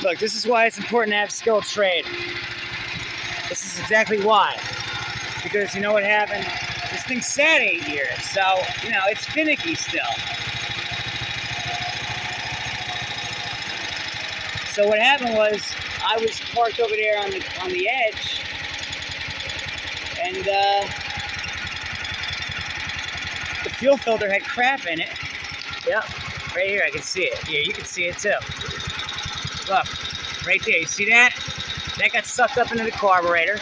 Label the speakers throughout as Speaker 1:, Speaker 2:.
Speaker 1: Look, this is why it's important to have skilled trade. This is exactly why. Because you know what happened? This thing sat 8 years, so, you know, it's finicky still. So what happened was, I was parked over there on the edge, and the fuel filter had crap in it. Yep, right here, I can see it. Yeah, you can see it too. Look, right there, you see that? That got sucked up into the carburetor.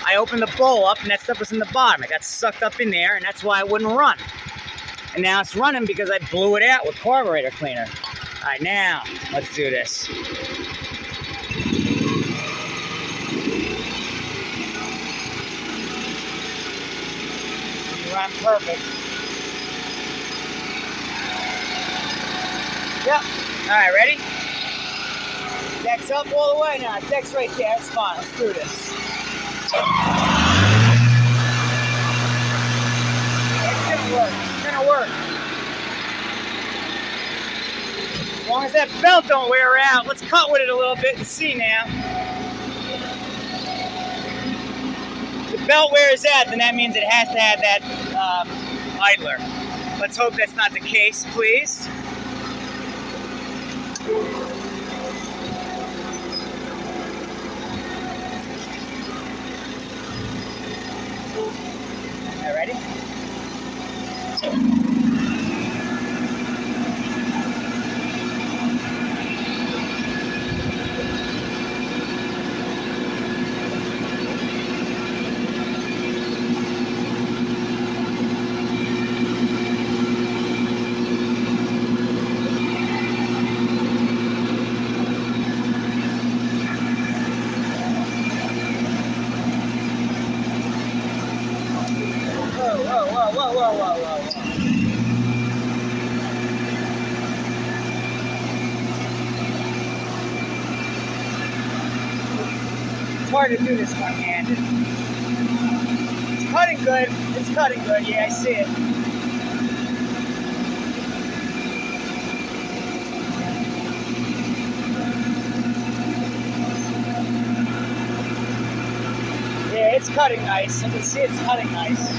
Speaker 1: I opened the bowl up and that stuff was in the bottom. It got sucked up in there and that's why it wouldn't run. And now it's running because I blew it out with carburetor cleaner. All right, now, let's do this. You run perfect. Yep, all right, ready? Deck's up all the way now. Deck's right there. It's fine. Let's do this. It's gonna work. It's gonna work. As long as that belt don't wear out, let's cut with it a little bit and see now. If the belt wears out, then that means it has to have that idler. Let's hope that's not the case, please. Ready? Whoa. It's hard to do this one-handed. It's cutting good. It's cutting good. Yeah, I see it. Yeah, it's cutting nice. I can see it's cutting nice.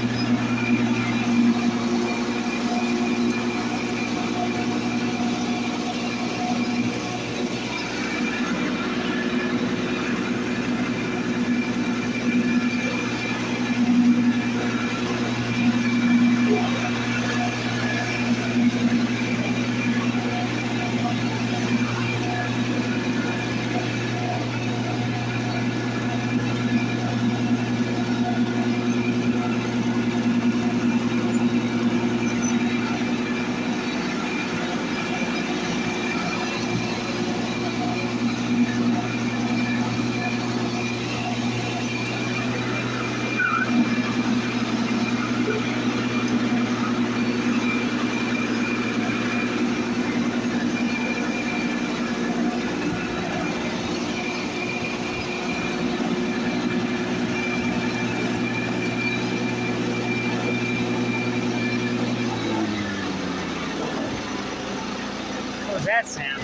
Speaker 1: What was that sound?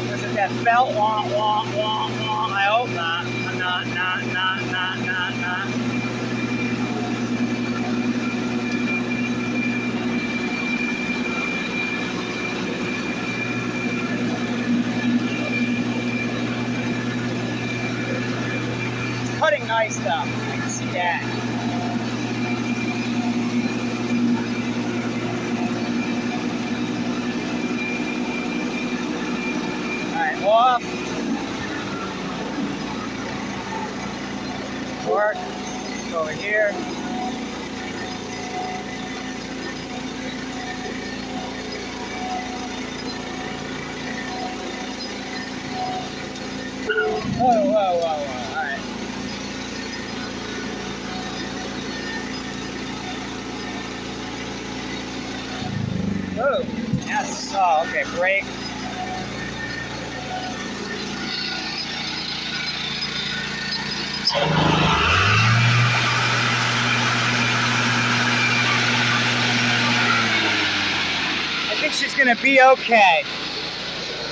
Speaker 1: Was it that belt? Wah. I hope not. Not. It's cutting nice though. I can see that. Off. Work. Go over here. Whoa. All right. Oh, yes. Oh, okay. Brake. she's gonna be okay.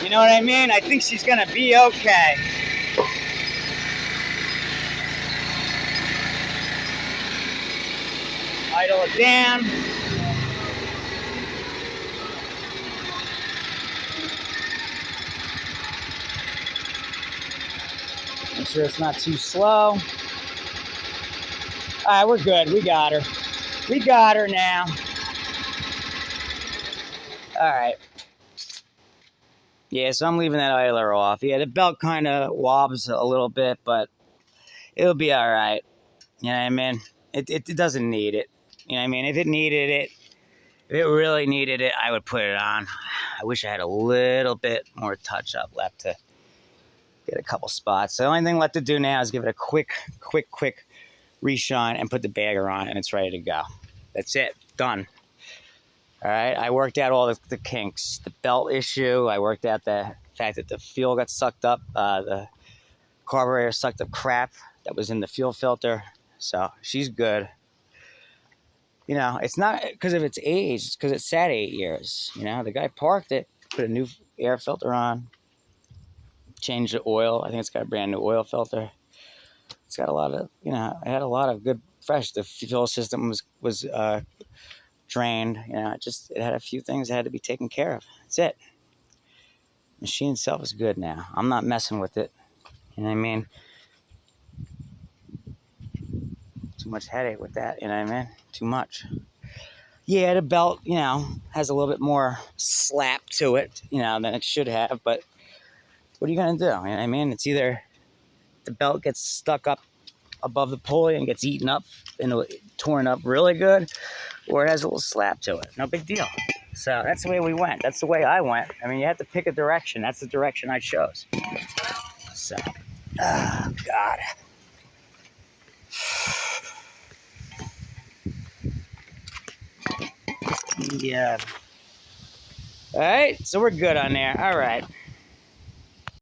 Speaker 1: You know what I mean? I think she's gonna be okay. Idle it down. Make sure it's not too slow. Alright, we're good. We got her. We got her now. Alright. Yeah, so I'm leaving that idler off. Yeah, the belt kind of wobs a little bit, but it'll be alright. You know what I mean? It doesn't need it. You know what I mean? If it needed it, if it really needed it, I would put it on. I wish I had a little bit more touch-up left to get a couple spots. The only thing left to do now is give it a quick reshine and put the bagger on, and it's ready to go. That's it. Done. All right. I worked out all the kinks. The belt issue. I worked out the fact that the fuel got sucked up. The carburetor sucked up crap that was in the fuel filter. So she's good. You know, it's not because of its age. It's because it sat 8 years. You know, the guy parked it, put a new air filter on, changed the oil. I think it's got a brand new oil filter. It's got a lot of, you know, it had a lot of good fresh. The fuel system was drained. You know, it had a few things that had to be taken care of. That's it. Machine itself is good now. I'm not messing with it. You know what I mean? Too much headache with that. You know what I mean? Too much. Yeah, the belt, you know, has a little bit more slap to it, you know, than it should have. But what are you gonna do? You know what I mean? It's either the belt gets stuck up above the pulley and gets eaten up and torn up really good, or it has a little slap to it. No big deal. So that's the way we went. That's the way I went. I mean, you have to pick a direction. That's the direction I chose. So, oh, God. Yeah. All right, so we're good on there. All right.